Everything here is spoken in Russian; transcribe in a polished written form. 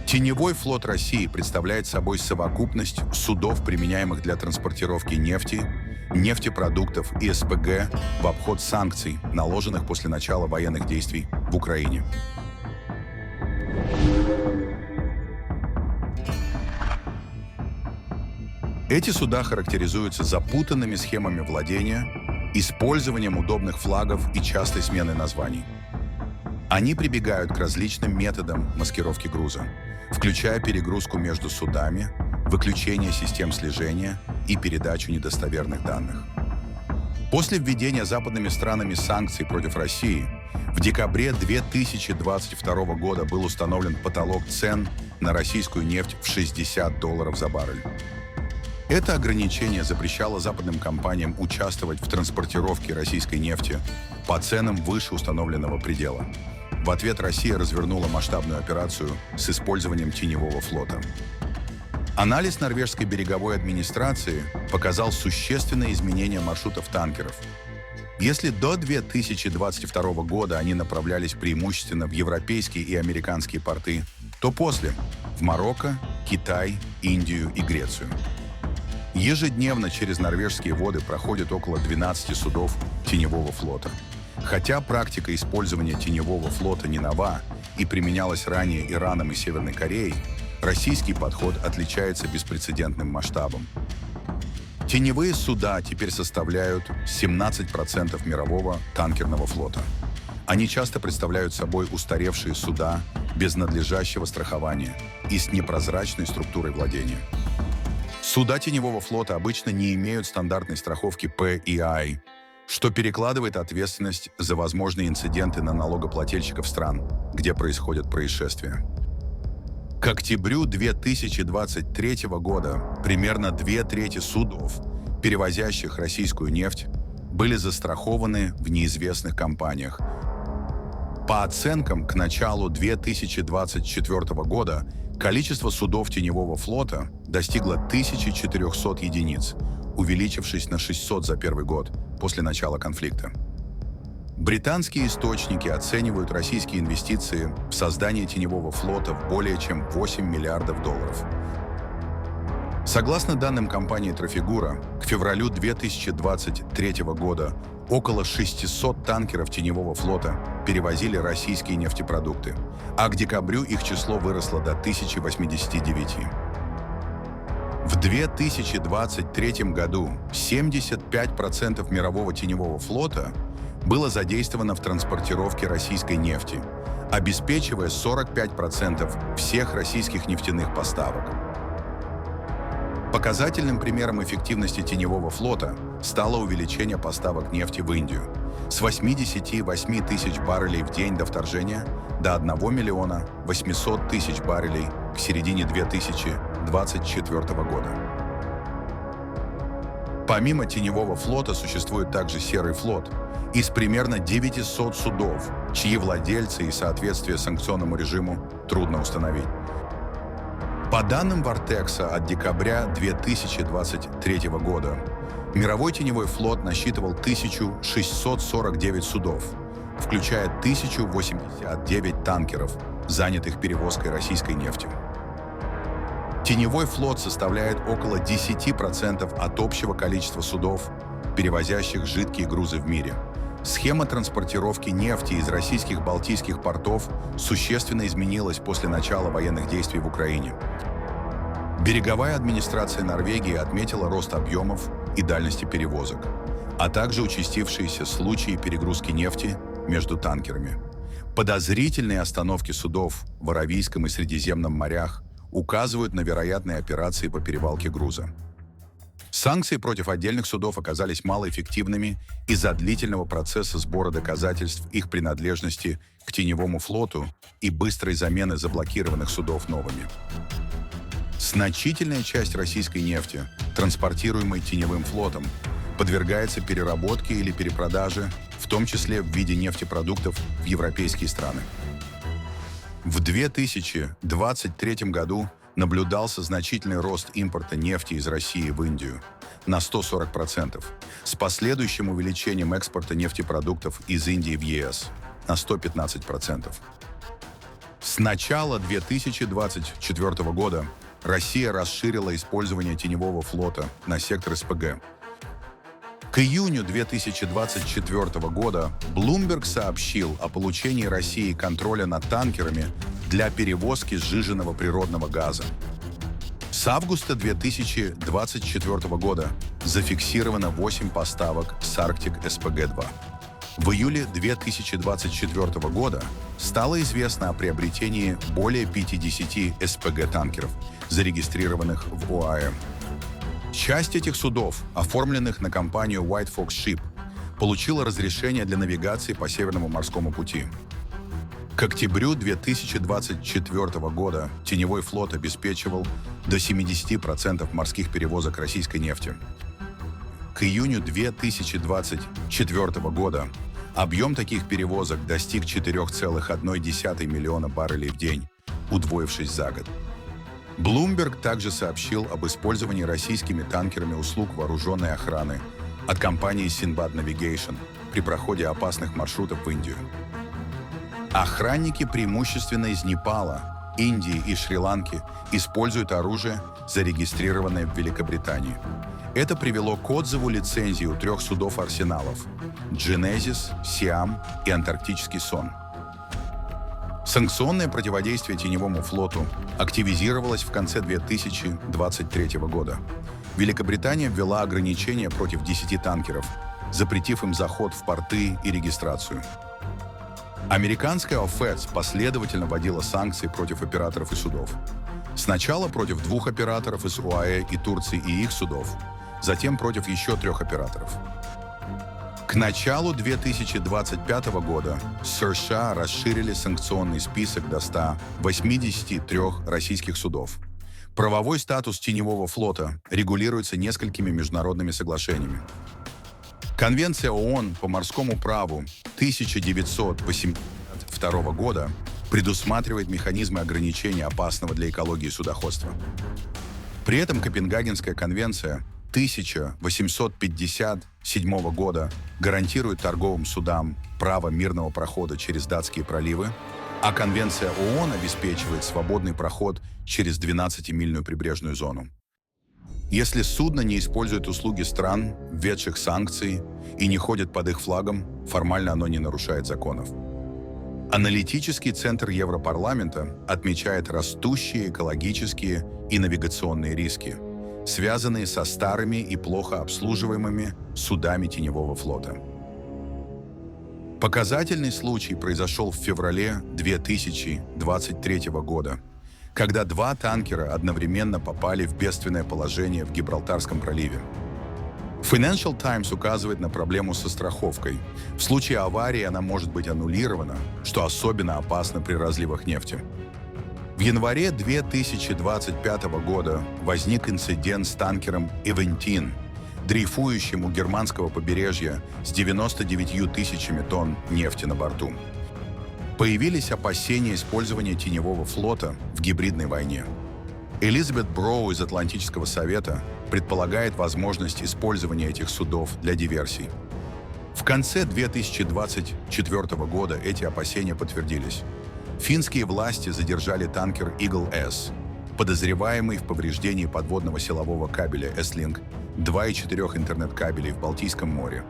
Теневой флот России представляет собой совокупность судов, применяемых для транспортировки нефти, нефтепродуктов и СПГ в обход санкций, наложенных после начала военных действий в Украине. Эти суда характеризуются запутанными схемами владения, использованием удобных флагов и частой сменой названий. Они прибегают к различным методам маскировки груза, включая перегрузку между судами, выключение систем слежения и передачу недостоверных данных. После введения западными странами санкций против России в декабре 2022 года был установлен потолок цен на российскую нефть в $60 за баррель. Это ограничение запрещало западным компаниям участвовать в транспортировке российской нефти по ценам выше установленного предела. В ответ Россия развернула масштабную операцию с использованием теневого флота. Анализ норвежской береговой администрации показал существенное изменение маршрутов танкеров. Если до 2022 года они направлялись преимущественно в европейские и американские порты, то после – в Марокко, Китай, Индию и Грецию. Ежедневно через норвежские воды проходит около 12 судов теневого флота. Хотя практика использования теневого флота не нова и применялась ранее Ираном и Северной Кореей, российский подход отличается беспрецедентным масштабом. Теневые суда теперь составляют 17% мирового танкерного флота. Они часто представляют собой устаревшие суда без надлежащего страхования и с непрозрачной структурой владения. Суда теневого флота обычно не имеют стандартной страховки PEI, что перекладывает ответственность за возможные инциденты на налогоплательщиков стран, где происходят происшествия. К октябрю 2023 года примерно 2/3 судов, перевозящих российскую нефть, были застрахованы в неизвестных компаниях. По оценкам, к началу 2024 года количество судов теневого флота достигло 1400 единиц, увеличившись на 600 за первый год после начала конфликта. Британские источники оценивают российские инвестиции в создание теневого флота в более чем $8 миллиардов. Согласно данным компании Trafigura, к февралю 2023 года около 600 танкеров теневого флота перевозили российские нефтепродукты, а к декабрю их число выросло до 1089. В 2023 году 75% мирового теневого флота было задействовано в транспортировке российской нефти, обеспечивая 45% всех российских нефтяных поставок. Показательным примером эффективности теневого флота стало увеличение поставок нефти в Индию с 88 тысяч баррелей в день до вторжения до 1 миллиона 800 тысяч баррелей к середине 2024 года. Помимо теневого флота существует также серый флот из примерно 900 судов, чьи владельцы и соответствие санкционному режиму трудно установить. По данным Вартекса от декабря 2023 года, мировой теневой флот насчитывал 1649 судов, включая 1089 танкеров, занятых перевозкой российской нефти. Теневой флот составляет около 10% от общего количества судов, перевозящих жидкие грузы в мире. Схема транспортировки нефти из российских балтийских портов существенно изменилась после начала военных действий в Украине. Береговая администрация Норвегии отметила рост объемов и дальности перевозок, а также участившиеся случаи перегрузки нефти между танкерами. Подозрительные остановки судов в Аравийском и Средиземном морях указывают на вероятные операции по перевалке груза. Санкции против отдельных судов оказались малоэффективными из-за длительного процесса сбора доказательств их принадлежности к теневому флоту и быстрой замены заблокированных судов новыми. Значительная часть российской нефти, транспортируемой теневым флотом, подвергается переработке или перепродаже, в том числе в виде нефтепродуктов в европейские страны. В 2023 году наблюдался значительный рост импорта нефти из России в Индию на 140%, с последующим увеличением экспорта нефтепродуктов из Индии в ЕС на 115%. С начала 2024 года Россия расширила использование теневого флота на сектор СПГ. К июню 2024 года Bloomberg сообщил о получении Россией контроля над танкерами для перевозки сжиженного природного газа. С августа 2024 года зафиксировано 8 поставок с Arctic SPG-2. В июле 2024 года стало известно о приобретении более 50 СПГ-танкеров, зарегистрированных в ОАЭ. Часть этих судов, оформленных на компанию White Fox Ship, получила разрешение для навигации по Северному морскому пути. К октябрю 2024 года теневой флот обеспечивал до 70% морских перевозок российской нефти. К июню 2024 года объем таких перевозок достиг 4,1 миллиона баррелей в день, удвоившись за год. Bloomberg также сообщил об использовании российскими танкерами услуг вооруженной охраны от компании Sinbad Navigation при проходе опасных маршрутов в Индию. Охранники преимущественно из Непала, Индии и Шри-Ланки используют оружие, зарегистрированное в Великобритании. Это привело к отзыву лицензии у 3 судов арсеналов – Genesis, Siam и Антарктический сон. Санкционное противодействие теневому флоту активизировалось в конце 2023 года. Великобритания ввела ограничения против 10 танкеров, запретив им заход в порты и регистрацию. Американская ОФЭЦ последовательно вводила санкции против операторов и судов. Сначала против 2 операторов из ОАЭ и Турции и их судов, затем против еще 3 операторов. К началу 2025 года США расширили санкционный список до 183 российских судов. Правовой статус теневого флота регулируется несколькими международными соглашениями. Конвенция ООН по морскому праву 1982 года предусматривает механизмы ограничения опасного для экологии судоходства. При этом Копенгагенская конвенция 1857 года гарантирует торговым судам право мирного прохода через датские проливы, а Конвенция ООН обеспечивает свободный проход через 12-мильную прибрежную зону. Если судно не использует услуги стран, введших санкции, и не ходит под их флагом, формально оно не нарушает законов. Аналитический центр Европарламента отмечает растущие экологические и навигационные риски, связанные со старыми и плохо обслуживаемыми судами теневого флота. Показательный случай произошел в феврале 2023 года, когда 2 танкера одновременно попали в бедственное положение в Гибралтарском проливе. Financial Times указывает на проблему со страховкой. В случае аварии она может быть аннулирована, что особенно опасно при разливах нефти. В январе 2025 года возник инцидент с танкером «Эвентин», дрейфующим у германского побережья с 99 тысячами тонн нефти на борту. Появились опасения использования теневого флота в гибридной войне. Элизабет Броу из Атлантического совета предполагает возможность использования этих судов для диверсий. В конце 2024 года эти опасения подтвердились. Финские власти задержали танкер Eagle S, подозреваемый в повреждении подводного силового кабеля S-Link 2 и 4 интернет-кабелей в Балтийском море.